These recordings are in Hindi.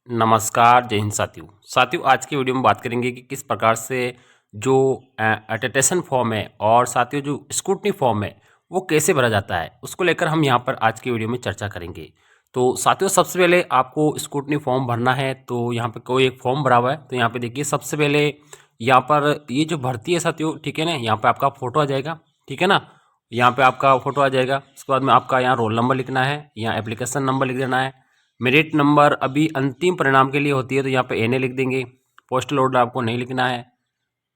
नमस्कार, जय हिंद साथियों। आज की वीडियो में बात करेंगे कि किस प्रकार से जो अटेस्टेशन फॉर्म है और साथियों जो स्क्रूटनी फॉर्म है वो कैसे भरा जाता है, उसको लेकर हम यहाँ पर आज की वीडियो में चर्चा करेंगे। तो साथियों सबसे पहले आपको स्क्रूटनी फॉर्म भरना है, तो यहाँ पे कोई एक फॉर्म भरा हुआ है। तो यहाँ पे देखिए सबसे पहले यहाँ पर ये जो भर्ती है साथियों, ठीक है ना, यहाँ पे आपका फोटो आ जाएगा, ठीक है ना, यहाँ पे आपका फोटो आ जाएगा। उसके बाद में आपका यहाँ रोल नंबर लिखना है, यहाँ एप्लीकेशन नंबर लिख देना है। मेरिट नंबर अभी अंतिम परिणाम के लिए होती है, तो यहाँ पे एनए लिख देंगे। पोस्टल ऑर्डर आपको नहीं लिखना है।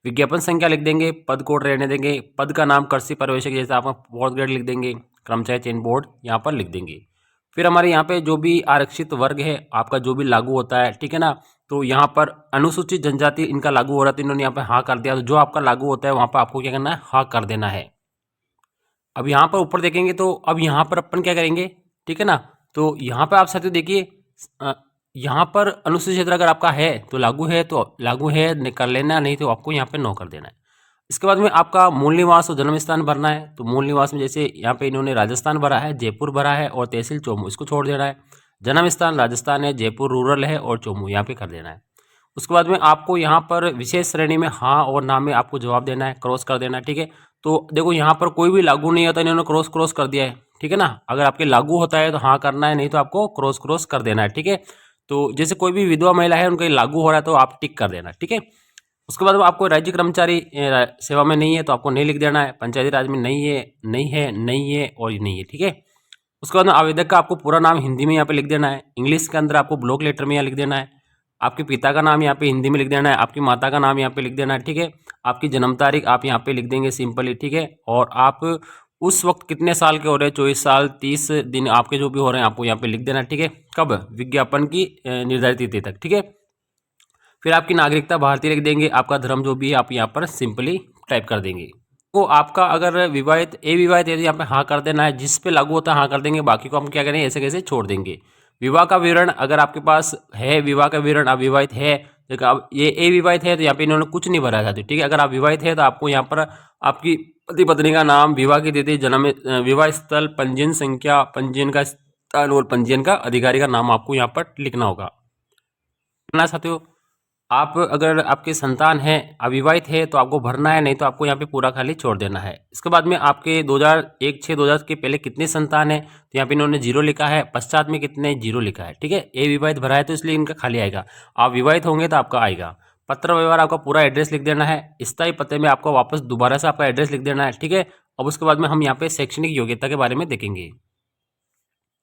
विज्ञापन संख्या लिख देंगे, पद कोड रहने देंगे, पद का नाम कृषि पर्यवेक्षक जैसे आप फोर्थ ग्रेड लिख देंगे, कर्मचारी चयन बोर्ड यहाँ पर लिख देंगे। फिर हमारे यहाँ पे जो भी आरक्षित वर्ग है आपका जो भी लागू होता है, ठीक है ना, तो यहाँ पर अनुसूचित जनजाति इनका लागू हो रहा है, तो इन्होंने यहाँ पे हाँ कर दिया। तो जो आपका लागू होता है वहाँ पर आपको क्या करना है, हाँ कर देना है। अब यहाँ पर ऊपर देखेंगे तो अब यहाँ पर अपन क्या करेंगे, ठीक है ना, तो यहाँ पर आप साथियों देखिए यहाँ पर अनुसूचित क्षेत्र अगर आपका है तो लागू है कर लेना, नहीं तो आपको यहाँ पे नो कर देना है। इसके बाद में आपका मूल निवास और जन्म स्थान भरना है। तो मूल निवास में जैसे यहाँ पे इन्होंने राजस्थान भरा है, जयपुर भरा है और तहसील चोमू, इसको छोड़ देना है। जन्म स्थान राजस्थान है, जयपुर रूरल है और चोमू यहाँ पे कर देना है। उसके बाद में आपको यहाँ पर विशेष श्रेणी में हाँ और ना में आपको जवाब देना है, क्रॉस कर देना है, ठीक है। तो देखो यहाँ पर कोई भी लागू नहीं होता, इन्होंने क्रॉस क्रॉस कर दिया है, ठीक है ना। अगर आपके लागू होता है तो हाँ करना है, नहीं तो आपको क्रॉस क्रॉस कर देना है, ठीक है। तो जैसे कोई भी विधवा महिला है उनका लागू हो रहा है तो आप टिक कर देना, ठीक है। उसके बाद आपको राज्य कर्मचारी सेवा में नहीं है तो आपको नहीं लिख देना है। पंचायती राज में नहीं है, नहीं है, नहीं है और नहीं है, ठीक है। उसके बाद में आवेदक का आपको पूरा नाम हिंदी में यहाँ पे लिख देना है। इंग्लिश के अंदर आपको ब्लॉक लेटर में यहाँ लिख देना है। आपके पिता का नाम यहाँ पे हिंदी में लिख देना है। आपकी माता का नाम यहाँ पे लिख देना है, ठीक है। आपकी जन्म तारीख आप यहाँ पे लिख देंगे सिंपली, ठीक है। और आप उस वक्त कितने साल के हो रहे हैं, 24 साल 30 दिन आपके जो भी हो रहे हैं आपको यहाँ पे लिख देना है, ठीक है। कब, विज्ञापन की निर्धारित तिथि तक, ठीक है। फिर आपकी नागरिकता भारतीय लिख देंगे। आपका धर्म जो भी है आप यहाँ पर सिंपली टाइप कर देंगे। तो आपका अगर विवाहित अविवाहित है तो यहाँ पे हाँ कर देना है, जिस पे लागू होता है हाँ कर देंगे, बाकी को हम क्या करेंगे ऐसे कैसे छोड़ देंगे। विवाह का विवरण अगर आपके पास है, विवाह का विवरण आप विवाहित है, देखो अब ये अविवाहित है तो यहाँ पे इन्होंने कुछ नहीं भरा था, तो ठीक है। अगर आप विवाहित है तो आपको यहाँ पर आपकी पति पत्नी का नाम, विवाह की तिथि, जन्म, विवाह स्थल, पंजीयन संख्या, पंजीयन का स्थान और पंजीयन का अधिकारी का नाम आपको यहाँ पर लिखना होगा ना साथियों। आप अगर आपके संतान है, अविवाहित है तो आपको भरना है, नहीं तो आपको यहाँ पे पूरा खाली छोड़ देना है। इसके बाद में आपके 2001-6-2000 के पहले कितने संतान है, तो यहाँ पे इन्होंने 0 लिखा है, पश्चात में कितने 0 लिखा है, ठीक है। ये विवाहित भरा है तो इसलिए इनका खाली आएगा। आप विवाहित होंगे तो आपका आएगा। पत्र व्यवहार आपका पूरा एड्रेस लिख देना है। स्थायी पते में आपको वापस दोबारा से आपका एड्रेस लिख देना है, ठीक है। अब उसके बाद में हम यहाँ पे शैक्षणिक योग्यता के बारे में देखेंगे।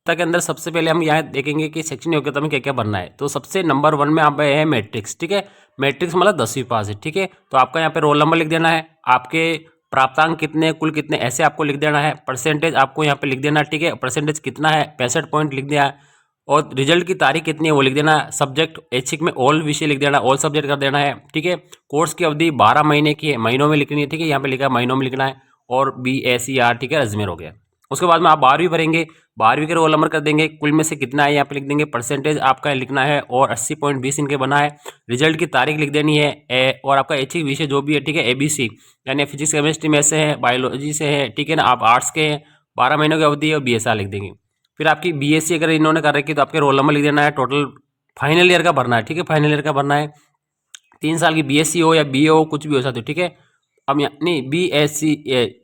के अंदर सबसे पहले हम यहाँ देखेंगे कि शैक्षणिक योग्यता में क्या क्या भरना है। तो सबसे नंबर 1 में आप है मैट्रिक्स, ठीक है। मैट्रिक्स मतलब 10वीं पास है, ठीक है। तो आपका यहाँ पे रोल नंबर लिख देना है, आपके प्राप्तांक कितने, कुल कितने, ऐसे आपको लिख देना है। परसेंटेज आपको यहाँ पे लिख देना है, ठीक है। परसेंटेज कितना है, 65 पॉइंट लिख दिया है। और रिजल्ट की तारीख कितनी है वो लिख देना है। सब्जेक्ट ऐच्छिक में ऑल विषय लिख देना है, ऑल सब्जेक्ट कर देना है, ठीक है। कोर्स की अवधि 12 महीने की है, महीनों में लिखनी है, ठीक है। यहाँ पे लिखा है महीनों में लिखना है। और BSER, ठीक है, अजमेर हो गया। उसके बाद में आप 12वीं भरेंगे, 12वीं के रोल नंबर कर देंगे, कुल में से कितना है यहाँ पे लिख देंगे। परसेंटेज आपका लिखना है और 80.20 इनके बना है। रिजल्ट की तारीख लिख देनी है। और आपका ऐच्छिक विषय जो भी है, ठीक है, ABC यानी फिजिक्स केमिस्ट्री में से है, बायोलॉजी से है, ठीक है ना, आप आर्ट्स के हैं, 12 महीनों की अवधि है और BSR लिख देंगे। फिर आपकी BSc अगर इन्होंने कर रखी तो आपके रोल नंबर लिख देना है। टोटल फाइनल ईयर का भरना है, ठीक है, फाइनल ईयर का भरना है। 3 साल की BSc हो या BA हो, कुछ भी हो सकते हो, ठीक है। अब यहाँ नहीं BSc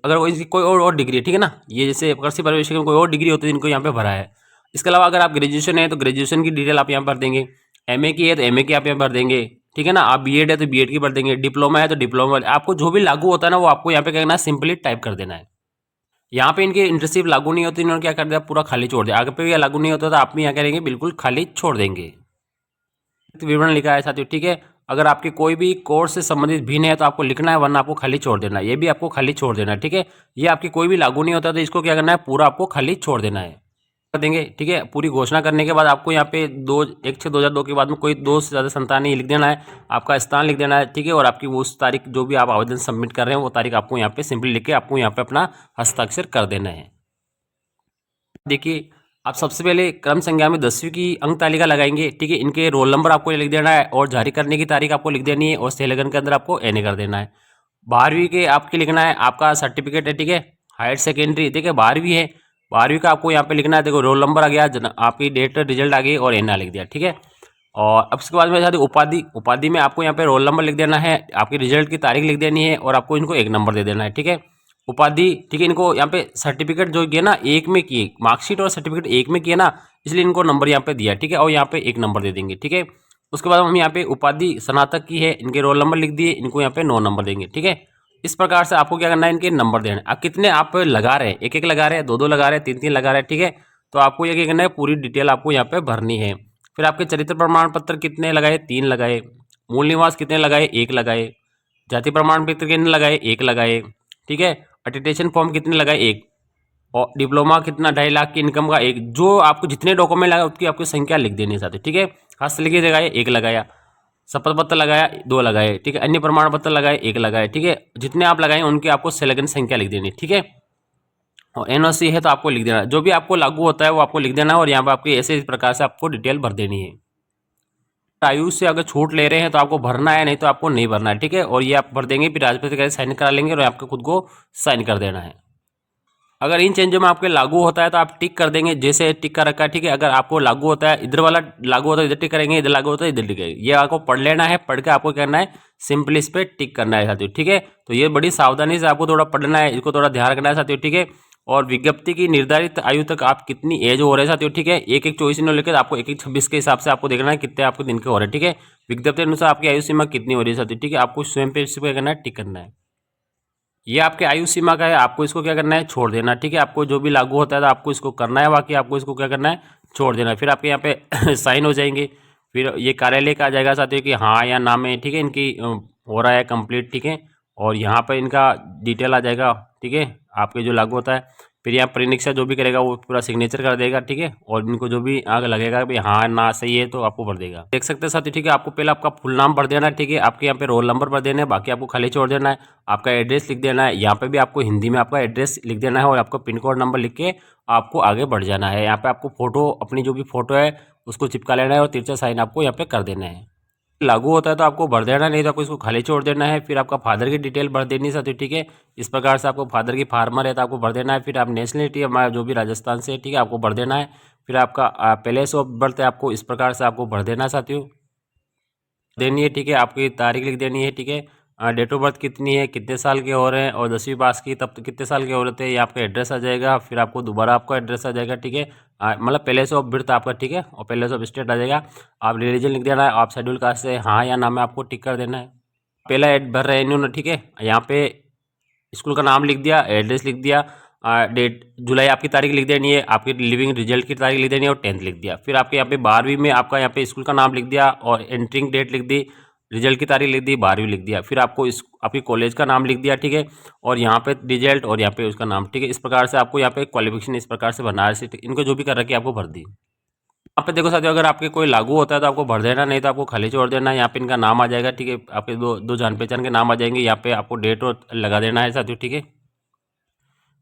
अगर कोई और डिग्री है, ठीक है ना, ये जैसे कृषि पर्यवेक्षक में कोई और डिग्री होती है इनको यहाँ पे भरा है। इसके अलावा अगर आप ग्रेजुएशन है तो ग्रेजुएशन की डिटेल आप यहाँ भर देंगे। MA की है तो MA की आप यहाँ भर देंगे, ठीक है ना। आप B.Ed है तो B.Ed की भर देंगे। डिप्लोमा है तो डिप्लोमा, आपको जो भी लागू होता है ना वो आपको यहाँ पे क्या करना है, सिंपली टाइप कर देना है। यहाँ पे इनके इंटर्नशिप लागू नहीं होती, इन्होंने क्या कर दिया, पूरा खाली छोड़ दिया। आगे पे भी लागू नहीं होता तो आप भी यहाँ करेंगे बिल्कुल खाली छोड़ देंगे। विवरण लिखा है साथियों, ठीक है। अगर आपके कोई भी कोर्स से संबंधित भिन्न है तो आपको लिखना है, वरना आपको खाली छोड़ देना है। ये भी आपको खाली छोड़ देना है, ठीक है। ये आपकी कोई भी लागू नहीं होता तो इसको क्या करना है, पूरा आपको खाली छोड़ देना है, कर देंगे, ठीक है। पूरी घोषणा करने के बाद आपको यहाँ पे 1/6/2002 के बाद में कोई 2 से ज़्यादा संतान नहीं लिख देना है। आपका स्थान लिख देना है, ठीक है। और आपकी उस तारीख जो भी आप आवेदन सबमिट कर रहे हैं वो तारीख आपको यहाँ पे सिंपली लिख के आपको यहाँ पे अपना हस्ताक्षर कर देना है। देखिए आप सबसे पहले क्रम संख्या में 10वीं की अंक तालिका लगाएंगे, ठीक है। इनके रोल नंबर आपको लिख देना है और जारी करने की तारीख आपको लिख देनी है और सेलेगन के अंदर आपको NA कर देना है। 12वीं के आपके लिखना है, आपका सर्टिफिकेट है, ठीक है, हायर सेकेंडरी, ठीक है, 12वीं है, 12वीं का आपको यहाँ पे लिखना है। देखो रोल नंबर आ गया, आपकी डेट रिजल्ट आ गई और NA लिख दिया, ठीक है। और अब उसके बाद में साथ उपाधि उपाधि में आपको यहाँ पे रोल नंबर लिख देना है, आपकी रिजल्ट की तारीख लिख देनी है और आपको इनको 1 नंबर दे देना है। ठीक है, उपाधि ठीक है। इनको यहाँ पे सर्टिफिकेट जो किए ना एक में किए, मार्कशीट और सर्टिफिकेट एक में किए ना, इसलिए इनको नंबर यहाँ पे दिया। ठीक है, और यहाँ पे 1 नंबर दे देंगे। ठीक है, उसके बाद हम यहाँ पे उपाधि स्नातक की है, इनके रोल नंबर लिख दिए, इनको यहाँ पे 9 नंबर देंगे। ठीक है, इस प्रकार से आपको क्या करना है, इनके नंबर देना है। अब कितने आप लगा रहे हैं, 1-1 लगा रहे हैं, 2-2 लगा रहे हैं, 3-3 लगा रहे हैं। ठीक है, तो आपको ये क्या करना है, पूरी डिटेल आपको यहाँ पे भरनी है। फिर आपके चरित्र प्रमाण पत्र कितने लगाए, 3 लगाए। मूल निवास कितने लगाए, 1 लगाए। जाति प्रमाण पत्र कितने लगाए, 1 लगाए। ठीक है, अटेस्टेशन फॉर्म कितने लगाए, 1। और डिप्लोमा कितना, 2.5 लाख की इनकम का 1। जो आपको जितने डॉक्यूमेंट लगाए उसकी आपको संख्या लिख देनी है साथ ही। ठीक है, हस्तलिखित लगाए, 1 लगाया। शपथ पत्र लगाया, 2 लगाए। ठीक है, अन्य प्रमाण पत्र लगाए, 1 लगाए। ठीक है, जितने आप लगाए उनकी आपको संलग्न संख्या लिख देनी। ठीक है, और एनओसी है तो आपको लिख देना, जो भी आपको लागू होता है वो आपको लिख देना है। और यहाँ पर आपकी ऐसे इस प्रकार से आपको डिटेल भर देनी है। आयु से अगर छूट ले रहे हैं तो आपको भरना है, नहीं तो आपको नहीं भरना है। ठीक है, और ये आप भर देंगे, फिर राजपत्र साइन करा लेंगे और आपको खुद को साइन कर देना है। अगर इन चेंजों में आपके लागू होता है तो आप टिक कर देंगे, जैसे टिक कर रखा है। ठीक है, अगर आपको लागू होता है, इधर वाला लागू होता है इधर टिक करेंगे, इधर लागू होता है इधर टिक करेंगे। ये आपको पढ़ लेना है, पढ़ के आपको क्या करना है, सिंपली इस पर टिक करना है साथियों। ठीक है, तो ये बड़ी सावधानी से आपको थोड़ा पढ़ना है, इसको थोड़ा ध्यान रखना है साथियों। ठीक है, और विज्ञप्ति की निर्धारित आयु तक आप कितनी एज हो रहे हैं साथियों। ठीक है, 1-1 24 दिन लेकर आपको 1-1 26 के हिसाब से आपको देखना है कितने आपको दिन के हो रहे हैं। ठीक है, विज्ञप्ति अनुसार आपकी आयु सीमा कितनी हो रही है साथियों। ठीक है, आपको स्वयं पे इसको क्या करना है, टिक करना है। ये आपके आयु सीमा का है, आपको इसको क्या करना है, छोड़ देना। ठीक है, आपको जो भी लागू होता है तो आपको इसको करना है, बाकी आपको इसको क्या करना है, छोड़ देना है। फिर आपके यहाँ पे साइन हो जाएंगे। फिर ये कार्यालय का आ जाएगा साथियों कि हाँ या ना में। ठीक है, इनकी हो रहा है कंप्लीट। ठीक है, और यहाँ पर इनका डिटेल आ जाएगा। ठीक है, आपके जो लागू होता है, फिर यहाँ परीक्षा जो भी करेगा वो पूरा सिग्नेचर कर देगा। ठीक है, और इनको जो भी आगे लगेगा भाई हाँ ना सही है तो आपको भर देगा। देख सकते हैं साथी। ठीक है, आपको पहले आपका फुल नाम भर देना है। ठीक है, आपके यहाँ पे रोल नंबर भर देना है, बाकी आपको खाली छोड़ देना है। आपका एड्रेस लिख देना है, यहाँ पे भी आपको हिंदी में आपका एड्रेस लिख देना है और आपको पिन कोड नंबर लिख के आपको आगे बढ़ जाना है। यहाँ पे आपको फोटो, अपनी जो भी फोटो है उसको चिपका लेना है और तिरछा साइन आपको यहाँ पे कर देना है। लागू होता है तो आपको भर देना, नहीं तो आपको इसको खाली छोड़ देना है। फिर आपका फादर की डिटेल भर देनी साथी। ठीक है, इस प्रकार से आपको फादर की फार्मर है तो आपको भर देना है। फिर आप नेशनलिटी हमारा जो भी राजस्थान से है, ठीक है, आपको भर देना है। फिर आपका प्लेस ऑफ बर्थ है, आपको इस प्रकार से आपको भर देना है साथियों, देनी है। ठीक है, आपकी तारीख लिख देनी है। ठीक है, डेट ऑफ बर्थ कितनी है, कितने साल के हो रहे हैं, और 10वीं पास की तब तो कितने साल के हो रहे थे, ये आपका एड्रेस आ जाएगा। फिर आपको दोबारा आपका एड्रेस आ जाएगा। ठीक है, मतलब प्लेस ऑफ बर्थ आपका। ठीक है, और प्लेस ऑफ स्टेट आ जाएगा। आप रिलीजन लिख देना है, आप शेड्यूल कास्ट से हाँ या ना में आपको टिक कर देना है। पहला एड भर रहे हैं इन्होंने। ठीक है, यहाँ पे स्कूल का नाम लिख दिया, एड्रेस लिख दिया, डेट जुलाई आपकी तारीख लिख देनी है, आपकी लिविंग रिजल्ट की तारीख लिख देनी है और 10th लिख दिया। फिर आपके यहाँ पे 12वीं में आपका यहाँ पे स्कूल का नाम लिख दिया और एंट्रिंग डेट लिख दी, रिजल्ट की तारीख लिख दी, 12वीं लिख दिया। फिर आपको इस आपकी कॉलेज का नाम लिख दिया। ठीक है, और यहाँ पे रिजल्ट और यहाँ पे उसका नाम। ठीक है, इस प्रकार से आपको यहाँ पे क्वालिफिकेशन इस प्रकार से बनारस से इनको जो भी कर रखी है आपको भर दी। यहाँ पे देखो साथियों, अगर आपके कोई लागू होता है तो आपको भर देना, नहीं तो आपको खाली छोड़ देना है। यहाँ पे इनका नाम आ जाएगा। ठीक है, आपके दो जान पहचान के नाम आ जाएंगे। यहाँ पे आपको डेट और लगा देना है साथियों। ठीक है,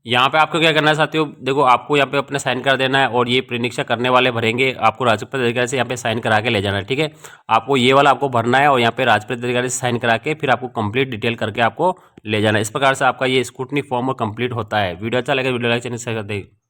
यहाँ पे आपको क्या करना है साथियों, देखो आपको यहाँ पे अपने साइन कर देना है और ये परीक्षा करने वाले भरेंगे, आपको राजपत्र अधिकारी से यहाँ पे साइन करा के ले जाना है। ठीक है, आपको ये वाला आपको भरना है और यहाँ पे राजपत्र अधिकारी से साइन करा के फिर आपको कंप्लीट डिटेल करके आपको ले जाना है। इस प्रकार से आपका ये स्क्रूटनी फॉर्म कंप्लीट होता है। वीडियो अच्छा लगे वीडियो लाइक चैनल शेयर कर दें।